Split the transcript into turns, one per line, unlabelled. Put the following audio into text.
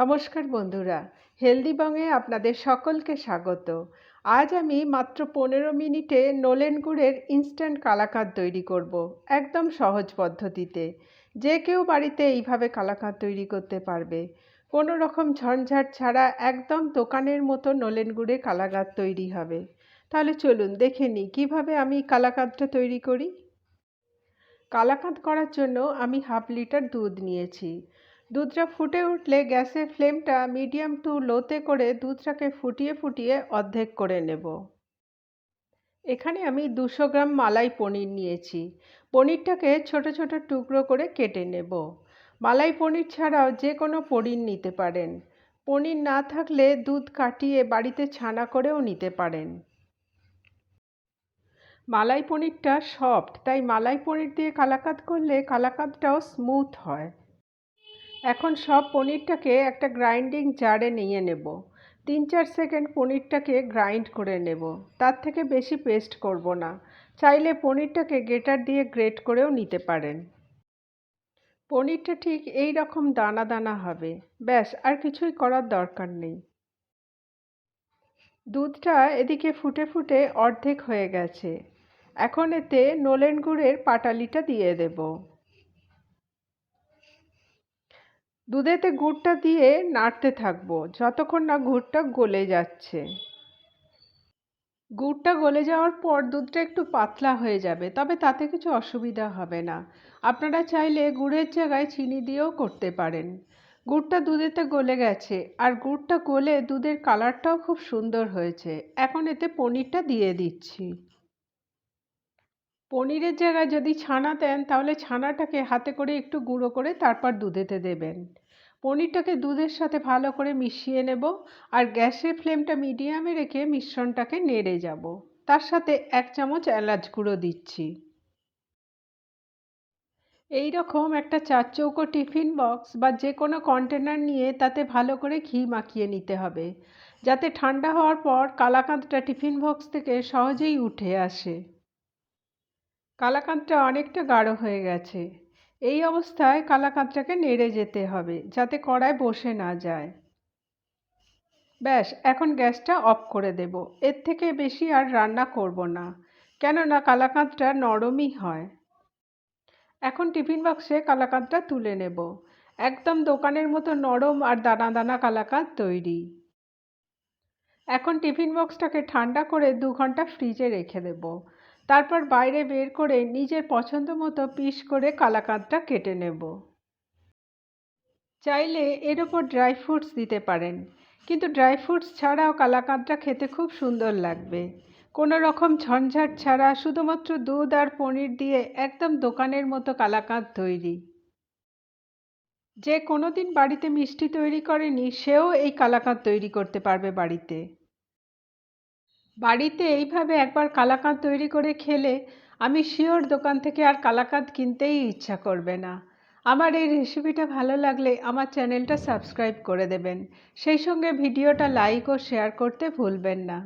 নমস্কার বন্ধুরা, হেলদি বংয়ে আপনাদের সকলকে স্বাগত। আজ আমি মাত্র 15 মিনিটে নলেন গুড়ের ইনস্ট্যান্ট কালাকাঁদ তৈরি করব, একদম সহজ পদ্ধতিতে। যে কেউ বাড়িতে এইভাবে কালাকাঁদ তৈরি করতে পারবে, কোনো রকম ঝঞ্ঝাট ছাড়া একদম দোকানের মতো নলেন গুড়ে কালাকাঁদ তৈরি হবে। তাহলে চলুন দেখে নিই কীভাবে আমি কালাকাঁদটা তৈরি করি। কালাকাঁদ করার জন্য আমি হাফ লিটার দুধ নিয়েছি। দুধটা ফুটে উঠলে গ্যাসের ফ্লেমটা মিডিয়াম টু লোতে করে দুধটাকে ফুটিয়ে ফুটিয়ে অর্ধেক করে নেব। এখানে আমি 200 গ্রাম মালাই পনির নিয়েছি। পনিরটাকে ছোট ছোট টুকরো করে কেটে নেব। মালাই পনির ছাড়াও যে কোনো পনির নিতে পারেন। পনির না থাকলে দুধ কাটিয়ে বাড়িতে ছানা করেও নিতে পারেন। মালাই পনিরটা সফট, তাই মালাই পনির দিয়ে কালাকাঁদ করলে কালাকাঁদটাও স্মুথ হয়। এখন সব পনিরটাকে একটা গ্রাইন্ডিং জারে নিয়ে নেব। 3-4 সেকেন্ড পনিরটাকে গ্রাইন্ড করে নেব, তার থেকে বেশি পেস্ট করব না। চাইলে পনিরটাকে গ্রেটার দিয়ে গ্রেট করেও নিতে পারেন। পনিরটা ঠিক এই রকম দানা দানা হবে, ব্যাস আর কিছুই করার দরকার নেই। দুধটা এদিকে ফুটে ফুটে অর্ধেক হয়ে গেছে। এখন এতে নলেন গুড়ের পাটালিটা দিয়ে দেব। দুধেতে গুড়টা দিয়ে নাড়তে থাকবো যতক্ষণ না গুড়টা গলে যাচ্ছে। গুড়টা গলে যাওয়ার পর দুধটা একটু পাতলা হয়ে যাবে, তবে তাতে কিছু অসুবিধা হবে না। আপনারা চাইলে গুড়ের জায়গায় চিনি দিয়েও করতে পারেন। গুড়টা দুধেতে গলে গেছে, আর গুড়টা গলে দুধের কালারটাও খুব সুন্দর হয়েছে। এখন এতে পনিরটা দিয়ে দিচ্ছি। পনিরের জায়গায় যদি ছানা দেন তাহলে ছানাটাকে হাতে করে একটু গুঁড়ো করে তারপর দুধেতে দেবেন। পনিরটাকে দুধের সাথে ভালো করে মিশিয়ে নেব, আর গ্যাসের ফ্লেমটা মিডিয়ামে রেখে মিশ্রণটাকে নেড়ে যাব। তার সাথে 1 চামচ এলাচ গুঁড়ো দিচ্ছি। এই রকম একটা 4 চৌকো টিফিন বক্স বা যে কোনো কন্টেনার নিয়ে তাতে ভালো করে ঘি মাখিয়ে নিতে হবে, যাতে ঠান্ডা হওয়ার পর কালাকাঁদটা টিফিন বক্স থেকে সহজেই উঠে আসে। কালাকাঁদটা অনেকটা গাঢ় হয়ে গেছে। এই অবস্থায় কালাকাঁদটাকে নেড়ে যেতে হবে যাতে কড়ায় বসে না যায়। ব্যাস, এখন গ্যাসটা অফ করে দেব। এর থেকে বেশি আর রান্না করব না, কেননা কালাকাঁদটা নরমই হয়। এখন টিফিন বক্সে কালাকাঁদটা তুলে নেব। একদম দোকানের মতো নরম আর দানা দানা কালাকাঁদ তৈরি। এখন টিফিন বক্সটাকে ঠান্ডা করে 2 ঘন্টা ফ্রিজে রেখে দেব। তারপর বাইরে বের করে নিজের পছন্দ মতো পিস করে কালাকাঁদটা কেটে নেব। চাইলে এর ওপর ড্রাই ফ্রুটস দিতে পারেন, কিন্তু ড্রাই ফ্রুটস ছাড়াও কালাকাঁদটা খেতে খুব সুন্দর লাগবে। কোনো রকম ঝঞ্ঝাট ছাড়া শুধুমাত্র দুধ আর পনির দিয়ে একদম দোকানের মতো কালাকাঁদ তৈরি। যে কোনো দিন বাড়িতে মিষ্টি তৈরি করেনি সেও এই কালাকাঁদ তৈরি করতে পারবে বাড়িতে। বাড়িতে এইভাবে একবার কালাকাঁদ তৈরি করে খেলে আমি শিওর দোকান থেকে আর কালাকাঁদ কিনতেই ইচ্ছা করবে না। আমার এই রেসিপিটা ভালো লাগলে আমার চ্যানেলটা সাবস্ক্রাইব করে দেবেন, সেই সঙ্গে ভিডিওটা লাইক ও শেয়ার করতে ভুলবেন না।